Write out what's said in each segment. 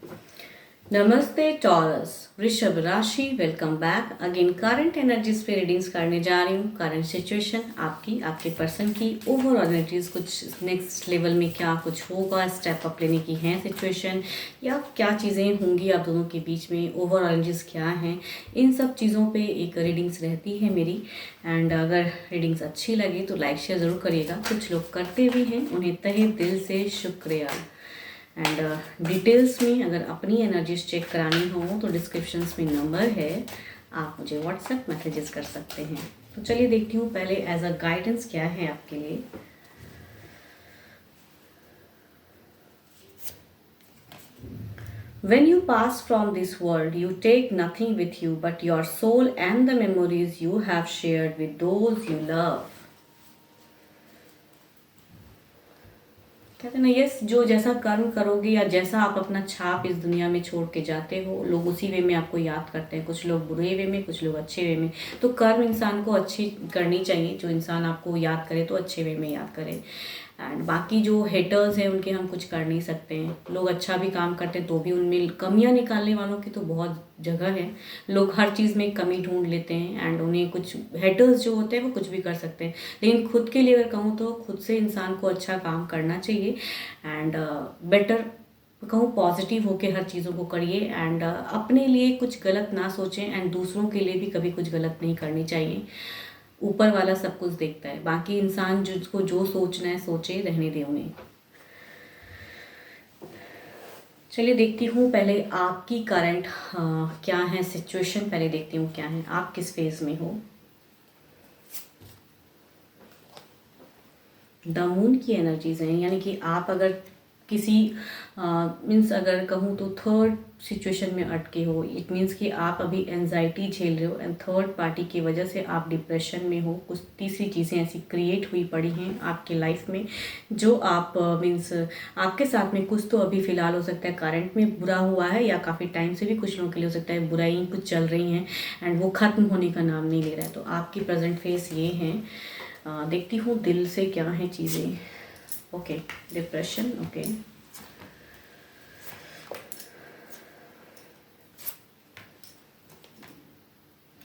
नमस्ते टॉरस, वृषभ राशि। Welcome back again. Current energies पे रीडिंग्स करने जा रही हूँ। करंट सिचुएशन आपकी, आपके पर्सन की ओवरऑल एनर्जीज, कुछ नेक्स्ट लेवल में क्या कुछ होगा, स्टेप अप लेने की है सिचुएशन, या क्या चीज़ें होंगी आप दोनों के बीच में, ओवरऑल एनर्जीज क्या हैं, इन सब चीज़ों पे एक रीडिंग्स रहती है मेरी। एंड अगर रीडिंग्स अच्छी लगी तो लाइक शेयर ज़रूर करिएगा। कुछ लोग करते भी हैं, उन्हें तहे दिल से शुक्रिया। एंड डिटेल्स में अगर अपनी एनर्जीज चेक करानी हो तो डिस्क्रिप्शंस में नंबर है, आप मुझे व्हाट्सएप मैसेजेस कर सकते हैं। तो चलिए देखती हूँ पहले एज अ गाइडेंस क्या है आपके लिए। When you pass from this world, you take nothing with you but your soul and the memories you have shared with those you love. कहते हैं ना, यस, जो जैसा कर्म करोगे या जैसा आप अपना छाप इस दुनिया में छोड़ के जाते हो, लोग उसी वे में आपको याद करते हैं। कुछ लोग बुरे वे में, कुछ लोग अच्छे वे में। तो कर्म इंसान को अच्छी करनी चाहिए। जो इंसान आपको याद करे तो अच्छे वे में याद करे। एंड बाकी जो हेटर्स हैं उनके हम कुछ कर नहीं सकते हैं। लोग अच्छा भी काम करते हैं तो भी उनमें कमियां निकालने वालों की तो बहुत जगह है। लोग हर चीज़ में कमी ढूंढ लेते हैं एंड उन्हें कुछ हेटर्स जो होते हैं वो कुछ भी कर सकते हैं। लेकिन खुद के लिए अगर कहूँ तो खुद से इंसान को अच्छा काम करना चाहिए एंड बेटर कहूँ पॉजिटिव होके हर चीज़ों को करिए। एंड अपने लिए कुछ गलत ना सोचें एंड दूसरों के लिए भी कभी कुछ गलत नहीं करनी चाहिए। ऊपर वाला सब कुछ देखता है, बाकी इंसान जिसको जो सोचना है सोचे, रहने दे उन्हें। चलिए देखती हूँ पहले आपकी करंट क्या है सिचुएशन। पहले देखती हूँ क्या है, आप किस फेज में हो। द मून की एनर्जीज हैं, यानी कि आप अगर किसी मीन्स अगर कहूँ तो थर्ड सिचुएशन में अटके हो। इट मीन्स कि आप अभी एनजाइटी झेल रहे हो एंड थर्ड पार्टी की वजह से आप डिप्रेशन में हो। कुछ तीसरी चीज़ें ऐसी क्रिएट हुई पड़ी हैं आपके लाइफ में जो आप मीन्स आपके साथ में कुछ तो अभी फ़िलहाल हो सकता है करंट में बुरा हुआ है, या काफ़ी टाइम से भी कुछ लोगों के लिए हो सकता है बुराई कुछ चल रही हैं एंड वो ख़त्म होने का नाम नहीं ले रहा है। तो आपकी प्रेजेंट फेस ये है। देखती हूँ दिल से क्या है चीज़ें। Okay, depression. ओके,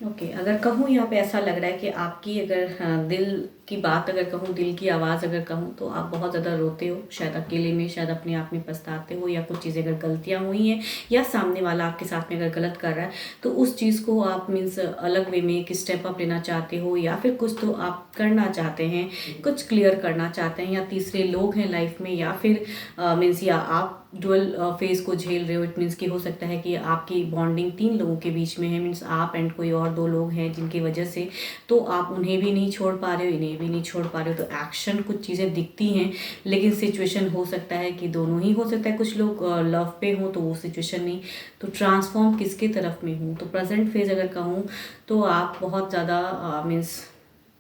ओके अगर कहूँ यहाँ पे ऐसा लग रहा है कि आपकी अगर दिल की बात अगर कहूँ, दिल की आवाज़ अगर कहूँ तो आप बहुत ज़्यादा रोते हो, शायद अकेले में, शायद अपने आप में पछताते हो, या कुछ चीज़ें अगर गलतियाँ हुई हैं या सामने वाला आपके साथ में अगर गलत कर रहा है तो उस चीज़ को आप मीन्स अलग वे में एक स्टेप अप लेना चाहते हो, या फिर कुछ तो आप करना चाहते हैं, कुछ क्लियर करना चाहते हैं, या तीसरे लोग हैं लाइफ में, या फिर मीन्स या आप डुअल फेज को झेल रहे हो। इट मीन्स कि हो सकता है कि आपकी बॉन्डिंग तीन लोगों के बीच में है, मीन्स आप एंड कोई और दो लोग हैं जिनकी वजह से तो आप उन्हें भी नहीं छोड़ पा रहे हो, इन्हें भी नहीं छोड़ पा रहे हो। तो एक्शन कुछ चीज़ें दिखती हैं, लेकिन सिचुएशन हो सकता है कि दोनों ही हो सकता है। कुछ लोग लव पे हो तो वो सिचुएशन नहीं, तो ट्रांसफॉर्म किसके तरफ में हूँ। तो प्रेजेंट फेज अगर कहूँ तो आप बहुत ज़्यादा मीन्स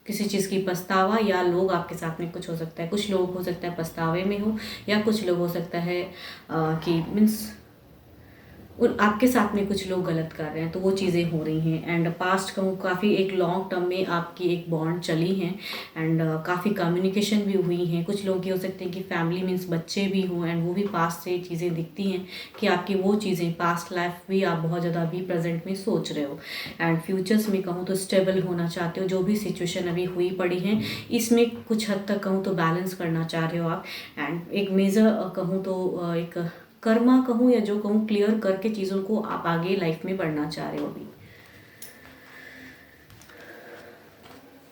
किसी चीज़ की पछतावा, या लोग आपके साथ में कुछ हो सकता है, कुछ लोग हो सकता है पछतावे में हो, या कुछ लोग हो सकता है कि मीन्स और आपके साथ में कुछ लोग गलत कर रहे हैं, तो वो चीज़ें हो रही हैं। एंड पास्ट कहूँ काफ़ी एक लॉन्ग टर्म में आपकी एक बॉन्ड चली है एंड काफ़ी कम्युनिकेशन भी हुई हैं। कुछ लोग ये हो सकते हैं कि फैमिली मीन्स बच्चे भी हों एंड वो भी पास्ट से चीज़ें दिखती हैं कि आपकी वो चीज़ें पास्ट लाइफ भी आप बहुत ज़्यादा अभी प्रेजेंट में सोच रहे हो। एंड फ्यूचर्स में कहूँ तो स्टेबल होना चाहते हो। जो भी सिचुएशन अभी हुई पड़ी हैं इसमें कुछ हद तक कहूँ तो बैलेंस करना चाह रहे हो आप। एंड एक मेजर कहूँ तो एक कर्मा कहूँ या जो कहूँ क्लियर करके चीज़ों को आप आगे लाइफ में बढ़ना चाह रहे हो। अभी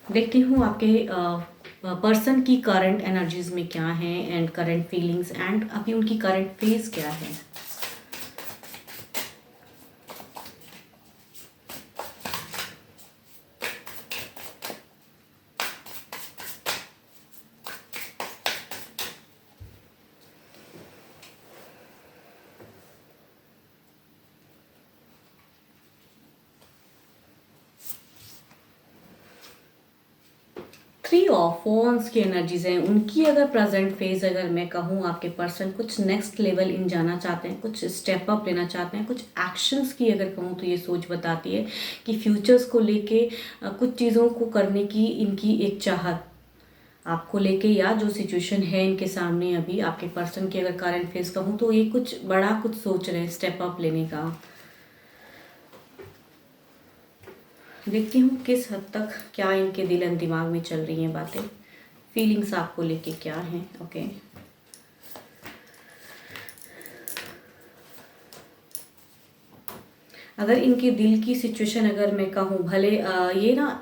देखती हूँ आपके पर्सन की करंट एनर्जीज में क्या है एंड करंट फीलिंग्स एंड अभी उनकी करंट फेज क्या है। 3 ऑफ वॉन्ड्स की एनर्जीज हैं उनकी। अगर प्रेजेंट फेज अगर मैं कहूँ आपके पर्सन कुछ नेक्स्ट लेवल इन जाना चाहते हैं, कुछ स्टेप अप लेना चाहते हैं, कुछ एक्शंस की अगर कहूँ तो ये सोच बताती है कि फ्यूचर्स को लेके कुछ चीज़ों को करने की इनकी एक चाहत आपको लेके या जो सिचुएशन है इनके सामने अभी आपके पर्सन की अगर करंट फेस कहूँ तो ये कुछ बड़ा कुछ सोच रहे हैं स्टेप अप लेने का। देखती हूँ किस हद तक क्या इनके दिल एंड दिमाग में चल रही हैं बातें, फीलिंग्स आपको लेके क्या हैं। ओके, अगर इनके दिल की सिचुएशन अगर मैं कहूँ, भले ये ना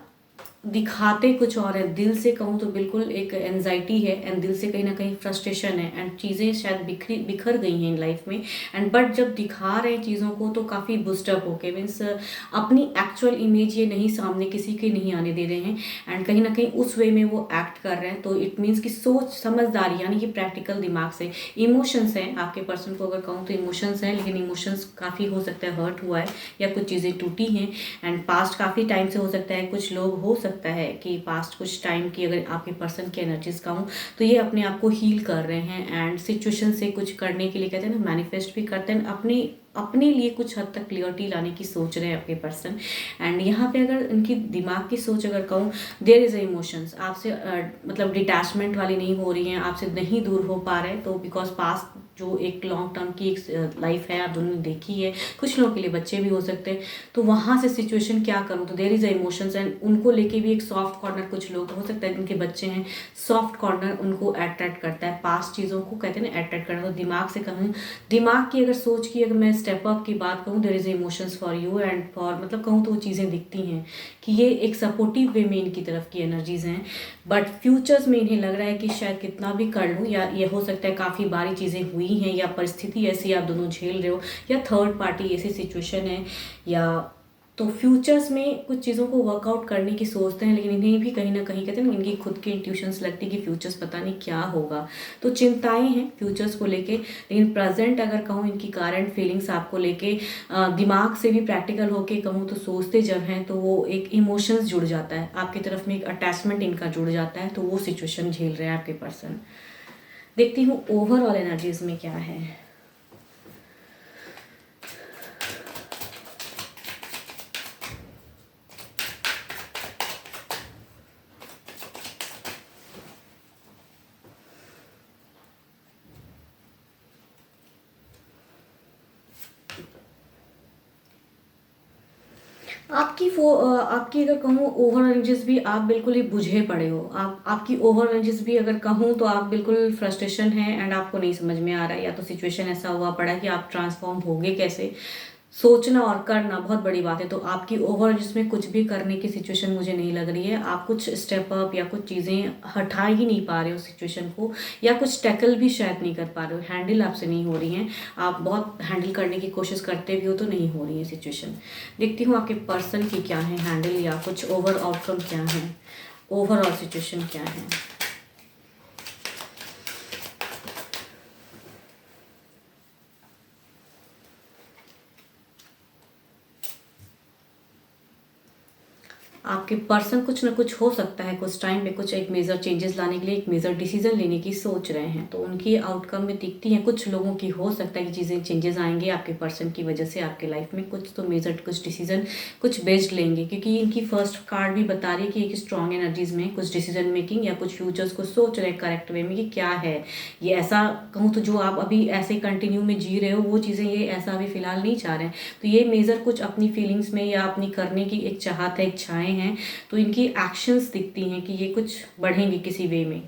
दिखाते कुछ और है, दिल से कहूँ तो बिल्कुल एक एनजाइटी है एंड दिल से कहीं ना कहीं फ्रस्ट्रेशन है एंड चीज़ें शायद बिखर गई हैं इन लाइफ में एंड बट जब दिखा रहे हैं चीज़ों को तो काफ़ी बूस्टअप होके मीन्स अपनी एक्चुअल इमेज ये नहीं सामने किसी के नहीं आने दे रहे हैं एंड कहीं ना कहीं उस वे में वो एक्ट कर रहे हैं। तो इट मीन्स कि सोच समझदारी यानी कि प्रैक्टिकल दिमाग से, इमोशंस हैं आपके पर्सन को अगर कहूँ तो इमोशंस हैं, लेकिन इमोशंस काफ़ी हो सकता है हर्ट हुआ है या कुछ चीज़ें टूटी हैं एंड पास्ट काफ़ी टाइम से हो सकता है, कुछ लोग हो सकता है कि पास्ट कुछ टाइम की अगर आपके पर्सन की एनर्जीज कहूँ तो ये अपने आप को हील कर रहे हैं एंड सिचुएशन से कुछ करने के लिए कहते हैं ना मैनिफेस्ट भी करते हैं, अपने लिए कुछ हद तक क्लियरिटी लाने की सोच रहे हैं आपके पर्सन। एंड यहाँ पे अगर इनकी दिमाग की सोच अगर कहूँ, देयर इज़ इमोशंस आपसे मतलब डिटैचमेंट वाली नहीं हो रही हैं, आपसे नहीं दूर हो पा रहे तो बिकॉज पास्ट जो एक लॉन्ग टर्म की एक लाइफ है आप दोनों ने देखी है, कुछ लोगों के लिए बच्चे भी हो सकते हैं, तो वहाँ से सिचुएशन क्या करूँ तो देयर इज़ इमोशंस एंड उनको लेके भी एक सॉफ्ट कॉर्नर, कुछ लोग हो सकता है जिनके बच्चे हैं, सॉफ्ट कॉर्नर उनको अट्रैक्ट करता है, पास्ट चीज़ों को कहते हैं ना अट्रैक्ट करना। तो दिमाग से कहूँ, दिमाग की अगर सोच की अगर मैं स्टेप अप की बात कहूँ, there is emotions for you and for मतलब कहूँ तो वो चीज़ें दिखती हैं कि ये एक सपोर्टिव वे में इनकी तरफ की एनर्जीज हैं, बट फ्यूचर्स में इन्हें लग रहा है कि शायद कितना भी कर लूँ या ये हो सकता है काफ़ी बारी चीज़ें हुई हैं या परिस्थिति ऐसी आप दोनों झेल रहे हो या थर्ड पार्टी ऐसी सिचुएशन है या तो फ्यूचर्स में कुछ चीज़ों को वर्कआउट करने की सोचते हैं, लेकिन इन्हें भी कहीं ना कहीं कहते हैं ना इनकी खुद की इंट्यूशंस लगती है कि फ्यूचर्स पता नहीं क्या होगा, तो चिंताएं हैं फ्यूचर्स को लेके। लेकिन प्रेजेंट अगर कहूँ इनकी करंट फीलिंग्स आपको लेके दिमाग से भी प्रैक्टिकल होके कहूँ तो सोचते जब हैं तो वो एक इमोशंस जुड़ जाता है आपकी तरफ में, एक अटैचमेंट इनका जुड़ जाता है, तो वो सिचुएशन झेल रहे हैं आपके पर्सन। देखती हूँ ओवरऑल एनर्जीज में क्या है। आपकी अगर कहूँ ओवर एनर्जीज भी आप बिल्कुल ही बुझे पड़े हो, आपकी ओवर एनर्जीज भी अगर कहूँ तो आप बिल्कुल फ्रस्ट्रेशन है एंड आपको नहीं समझ में आ रहा है या तो सिचुएशन ऐसा हुआ पड़ा है कि आप ट्रांसफॉर्म होगे कैसे, सोचना और करना बहुत बड़ी बात है। तो आपकी ओवर जिसमें कुछ भी करने की सिचुएशन मुझे नहीं लग रही है, आप कुछ स्टेप अप या कुछ चीज़ें हटा ही नहीं पा रहे हो सिचुएशन को या कुछ टैकल भी शायद नहीं कर पा रहे हो, हैंडल आपसे नहीं हो रही हैं, आप बहुत हैंडल करने की कोशिश करते भी हो तो नहीं हो रही है सिचुएशन। देखती हूँ आपके पर्सन की क्या है हैंडल या कुछ ओवर आउटकम क्या है, ओवरऑल सिचुएशन क्या है। आपके पर्सन कुछ ना कुछ हो सकता है कुछ टाइम में कुछ एक मेजर चेंजेस लाने के लिए एक मेजर डिसीजन लेने की सोच रहे हैं, तो उनकी आउटकम में दिखती हैं कुछ लोगों की, हो सकता है कि चीज़ें चेंजेस आएंगे आपके पर्सन की वजह से आपके लाइफ में, कुछ तो मेजर कुछ डिसीजन कुछ बेस्ड लेंगे क्योंकि इनकी फर्स्ट कार्ड भी बता रही है कि एक स्ट्रॉन्ग एनर्जीज में कुछ डिसीजन मेकिंग या कुछ फ्यूचर्स को सोच रहे हैं करेक्ट वे में कि क्या है ये, ऐसा कहूँ तो जो आप अभी ऐसे कंटिन्यू में जी रहे हो वो चीज़ें ये ऐसा अभी फिलहाल नहीं चाह रहे हैं, तो ये मेजर कुछ अपनी फीलिंग्स में या अपनी करने की एक चाहत है, इच्छाएं हैं, तो इनकी एक्शंस दिखती हैं कि ये कुछ बढ़ेंगे किसी वे में।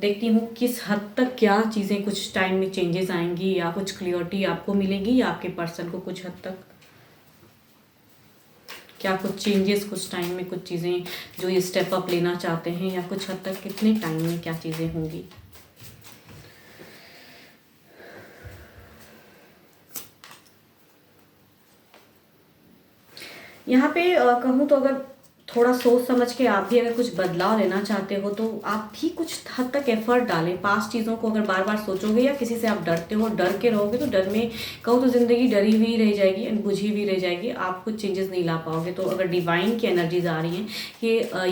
देखती हूँ किस हद तक क्या चीज़ें कुछ टाइम में चेंजेस आएंगी या कुछ क्लियरिटी आपको मिलेगी या आपके पर्सन को कुछ हद तक क्या कुछ चेंजेस कुछ टाइम में कुछ चीज़ें जो ये स्टेप अप लेना चाहते हैं या कुछ हद तक कितने टाइम में क्या चीज़ें होंगी। यहाँ पे कहूँ तो अगर थोड़ा सोच समझ के आप भी अगर कुछ बदलाव लेना चाहते हो तो आप भी कुछ हद तक एफर्ट डालें, पास्ट चीज़ों को अगर बार बार सोचोगे या किसी से आप डरते हो, डर के रहोगे तो डर में कहूँ तो ज़िंदगी डरी हुई रह जाएगी एंड बुझी हुई रह जाएगी, आप कुछ चेंजेस नहीं ला पाओगे। तो अगर डिवाइन की एनर्जीज आ रही हैं कि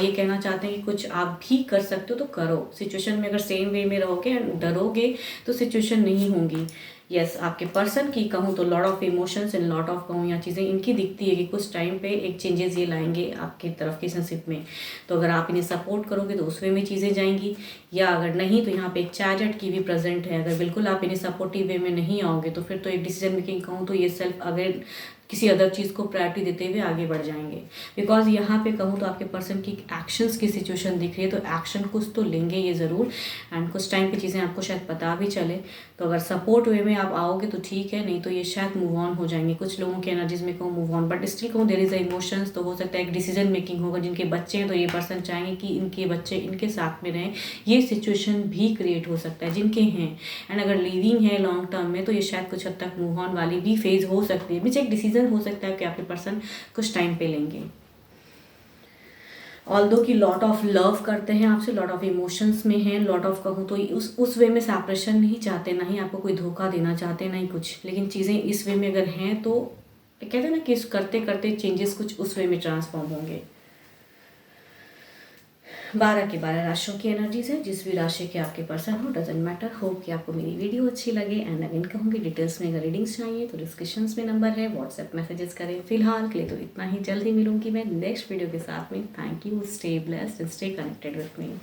ये कहना चाहते हैं कि कुछ आप भी कर सकते हो तो करो, सिचुएशन में अगर सेम वे में रहोगे एंड डरोगे तो सिचुएशन नहीं होंगी। यस आपके पर्सन की कहूँ तो lot of emotions and lot of कहूँ या चीज़ें इनकी दिखती है कि कुछ टाइम पे एक चेंजेस ये लाएंगे आपकी तरफ की रिलेशनशिप में। तो अगर आप इन्हें सपोर्ट करोगे तो उस वे में चीज़ें जाएंगी, या अगर नहीं तो यहाँ पे एक चैरियट की भी प्रेजेंट है। अगर बिल्कुल आप इन्हें सपोर्टिव वे में नहीं आओगे तो फिर तो एक डिसीजन मेकिंग कहूँ तो ये सेल्फ अगर किसी अदर चीज़ को प्रायोरिटी देते हुए आगे बढ़ जाएंगे। बिकॉज यहाँ पे कहूँ तो आपके पर्सन की एक्शंस की सिचुएशन दिख रही है, तो एक्शन कुछ तो लेंगे ये ज़रूर, एंड कुछ टाइम पे चीज़ें आपको शायद पता भी चले। तो अगर सपोर्ट वे में आप आओगे तो ठीक है, नहीं तो ये शायद मूव ऑन हो जाएंगे। कुछ लोगों की एनर्जीज में कहूँ मूव ऑन, बट स्टिल कहूँ देयर इज़ अ इमोशंस। तो हो सकता है एक डिसीजन मेकिंग होगा। जिनके बच्चे हैं तो ये पर्सन चाहेंगे कि इनके बच्चे इनके साथ में रहें, ये सिचुएशन भी क्रिएट हो सकता है जिनके हैं। एंड अगर लिविंग है लॉन्ग टर्म में तो ये शायद कुछ हद तक मूव ऑन वाली भी फेज हो सकती है। मीन्स एक डिसीजन हो सकता है कि आपके पर्सन कुछ टाइम पे लेंगे। ऑल्दो कि लॉट ऑफ लव करते हैं आपसे, लॉट ऑफ इमोशंस में हैं, लॉट ऑफ कहूँ तो उस वे में सेपरेशन नहीं चाहते, ना ही आपको कोई धोखा देना चाहते, ना ही कुछ। लेकिन चीज़ें इस वे में अगर हैं तो कहते हैं ना कि इस करते करते चेंजेस कुछ उस वे में ट्रांसफॉर्म होंगे। 12 की 12 राशियों की एनर्जीज है। जिस भी राशि के आपके पर्सन हो डजेंट मैटर। होप कि आपको मेरी वीडियो अच्छी लगे। एंड अगेन कहूँगी डिटेल्स में अगर रीडिंग्स चाहिए तो डिस्क्रिप्शन में नंबर है, व्हाट्सएप मैसेजेस करें। फिलहाल के लिए तो इतना ही, जल्दी मिलूंगी मैं नेक्स्ट वीडियो के साथ में। Thank you, stay blessed and stay connected with me.